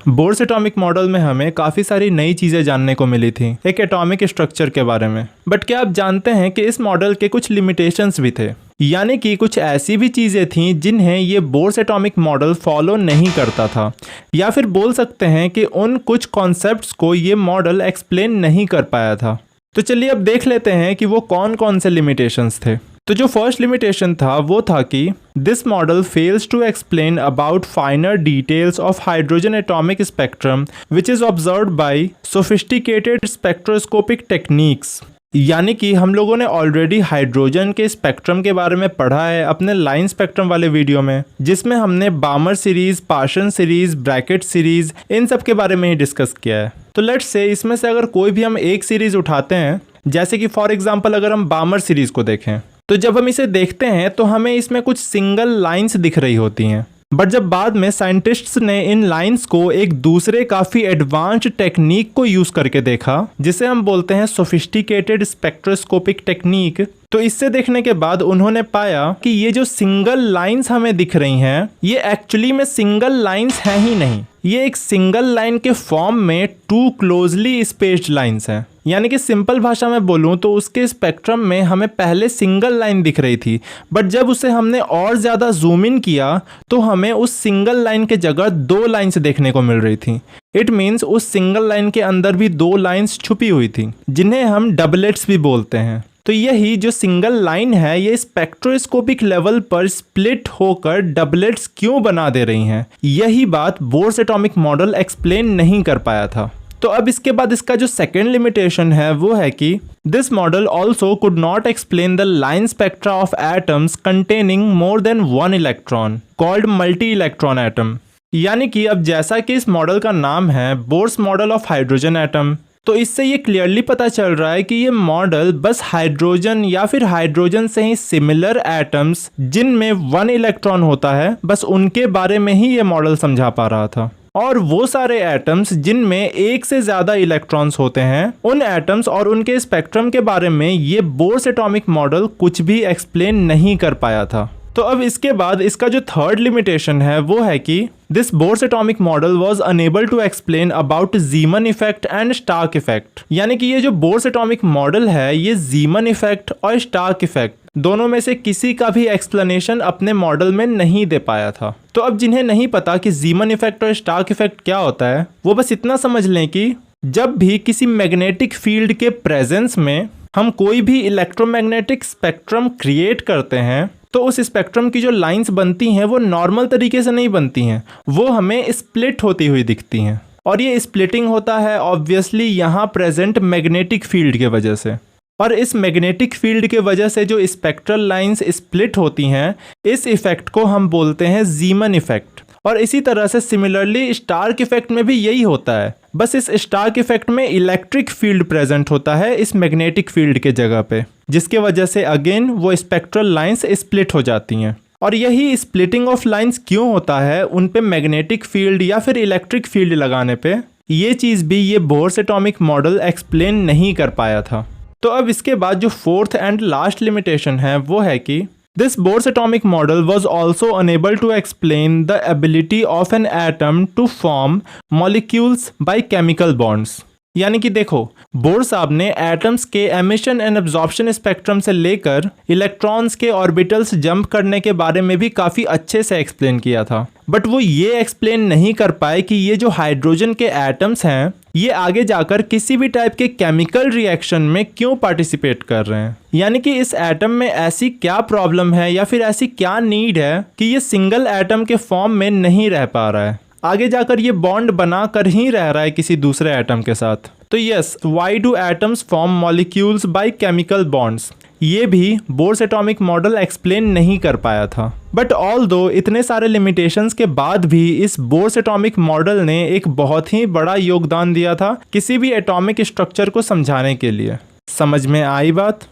Bourse atomic model में हमें काफ़ी सारी नई चीज़ें जानने को मिली थी एक एटॉमिक स्ट्रक्चर के बारे में। बट क्या आप जानते हैं कि इस मॉडल के कुछ लिमिटेशंस भी थे, यानी कि कुछ ऐसी भी चीज़ें थीं जिन्हें ये बोर्स एटॉमिक मॉडल फॉलो नहीं करता था, या फिर बोल सकते हैं कि उन कुछ कॉन्सेप्ट्स को ये मॉडल एक्सप्लेन नहीं कर पाया था। तो चलिए अब देख लेते हैं कि वो कौन कौन से लिमिटेशंस थे। तो जो फर्स्ट लिमिटेशन था वो था कि this model fails to explain about finer details of hydrogen atomic spectrum which is observed by sophisticated spectroscopic techniques. यानी कि हम लोगों ने ऑलरेडी हाइड्रोजन के स्पेक्ट्रम के बारे में पढ़ा है अपने लाइन स्पेक्ट्रम वाले वीडियो में, जिसमें हमने बामर series, portion series, bracket series, इन सब के बारे में ही डिस्कस किया है। तो लेट्स से इसमें से अगर कोई भी हम एक सीरीज़ उठाते हैं, जैसे कि फॉर एग्जांपल अगर हम बामर सीरीज़ को देखें, तो जब हम इसे देखते हैं तो हमें इसमें कुछ सिंगल लाइंस दिख रही होती हैं। बट जब बाद में साइंटिस्ट्स ने इन लाइंस को एक दूसरे काफ़ी एडवांस्ड टेक्निक को यूज़ करके देखा, जिसे हम बोलते हैं सोफिस्टिकेटेड स्पेक्ट्रोस्कोपिक टेक्निक, तो इससे देखने के बाद उन्होंने पाया कि ये जो सिंगल लाइंस हमें दिख रही हैं ये एक्चुअली में सिंगल लाइंस हैं ही नहीं, ये एक सिंगल लाइन के फॉर्म में टू क्लोजली स्पेस्ड लाइंस हैं। यानी कि सिंपल भाषा में बोलूँ तो उसके स्पेक्ट्रम में हमें पहले सिंगल लाइन दिख रही थी, बट जब उसे हमने और ज़्यादा जूम इन किया तो हमें उस सिंगल लाइन के जगह दो लाइंस देखने को मिल रही थी। इट मीन्स उस सिंगल लाइन के अंदर भी दो लाइंस छुपी हुई थी, जिन्हें हम डबलेट्स भी बोलते हैं। तो यही जो सिंगल लाइन है ये स्पेक्ट्रोस्कोपिक लेवल पर स्प्लिट होकर डबलेट्स क्यों बना दे रही हैं, यही बात बोर्स एटॉमिक मॉडल एक्सप्लेन नहीं कर पाया था। तो अब इसके बाद इसका जो सेकेंड लिमिटेशन है वो है कि this model also could not explain the line spectra of atoms containing more than one electron called multi electron atom. यानी कि अब जैसा कि इस मॉडल का नाम है Bohr's model of hydrogen atom, तो इससे ये क्लियरली पता चल रहा है कि ये मॉडल बस हाइड्रोजन या फिर हाइड्रोजन से ही सिमिलर एटम्स जिनमें वन इलेक्ट्रॉन होता है, बस उनके बारे में ही ये मॉडल समझा पा रहा था। और वो सारे एटम्स जिनमें एक से ज़्यादा इलेक्ट्रॉन्स होते हैं, उन एटम्स और उनके स्पेक्ट्रम के बारे में ये बोर्स एटॉमिक मॉडल कुछ भी एक्सप्लेन नहीं कर पाया था। तो अब इसके बाद इसका जो थर्ड लिमिटेशन है वो है कि this Bohr's atomic model was unable to explain about Zeeman effect and Stark effect. यानी कि ये जो बोर्स एटॉमिक मॉडल है ये जीमन इफेक्ट और स्टार्क इफेक्ट दोनों में से किसी का भी एक्सप्लेनेशन अपने मॉडल में नहीं दे पाया था। तो अब जिन्हें नहीं पता कि जीमन इफेक्ट और स्टार्क इफेक्ट क्या होता है, वो बस इतना समझ लें कि जब भी किसी मैग्नेटिक फील्ड के प्रेजेंस में हम कोई भी इलेक्ट्रोमैग्नेटिक स्पेक्ट्रम क्रिएट करते हैं, तो उस स्पेक्ट्रम की जो लाइंस बनती हैं वो नॉर्मल तरीके से नहीं बनती हैं, वो हमें स्प्लिट होती हुई दिखती हैं। और ये स्प्लिटिंग होता है ऑब्वियसली यहाँ प्रेजेंट मैग्नेटिक फील्ड के वजह से। और इस मैग्नेटिक फील्ड के वजह से जो स्पेक्ट्रल लाइंस स्प्लिट होती हैं, इस इफेक्ट को हम बोलते हैं जीमन इफेक्ट। और इसी तरह से सिमिलरली स्टार्क इफेक्ट में भी यही होता है, बस इस स्टार्क इफेक्ट में इलेक्ट्रिक फील्ड प्रेजेंट होता है इस मैग्नेटिक फील्ड के जगह पे, जिसके वजह से अगेन वो स्पेक्ट्रल लाइंस स्प्लिट हो जाती हैं। और यही स्प्लिटिंग ऑफ लाइंस क्यों होता है, उन पे मैग्नेटिक फील्ड या फिर इलेक्ट्रिक फील्ड लगाने पे, ये चीज़ भी ये बोर्स एटॉमिक मॉडल एक्सप्लेन नहीं कर पाया था। तो अब इसके बाद जो फोर्थ एंड लास्ट लिमिटेशन है वो है कि this Bohr's atomic model was also unable to explain the ability of an atom to form molecules by chemical bonds. यानी कि देखो, बोर साहब ने एटम्स के एमिशन एंड एब्जॉर्प्शन स्पेक्ट्रम से लेकर इलेक्ट्रॉन्स के ऑर्बिटल्स जंप करने के बारे में भी काफ़ी अच्छे से एक्सप्लेन किया था। बट वो ये एक्सप्लेन नहीं कर पाए कि ये जो हाइड्रोजन के एटम्स हैं ये आगे जाकर किसी भी टाइप के केमिकल रिएक्शन में क्यों पार्टिसिपेट कर रहे हैं। यानी कि इस एटम में ऐसी क्या प्रॉब्लम है या फिर ऐसी क्या नीड है कि ये सिंगल एटम के फॉर्म में नहीं रह पा रहा है, आगे जाकर ये बॉन्ड बना कर ही रह रहा है किसी दूसरे एटम के साथ। तो yes, why do atoms form molecules by chemical bonds, ये भी बोर्स एटॉमिक मॉडल एक्सप्लेन नहीं कर पाया था। बट ऑल्दो इतने सारे लिमिटेशंस के बाद भी इस बोर्स एटॉमिक मॉडल ने एक बहुत ही बड़ा योगदान दिया था किसी भी एटॉमिक स्ट्रक्चर को समझाने के लिए। समझ में आई बात?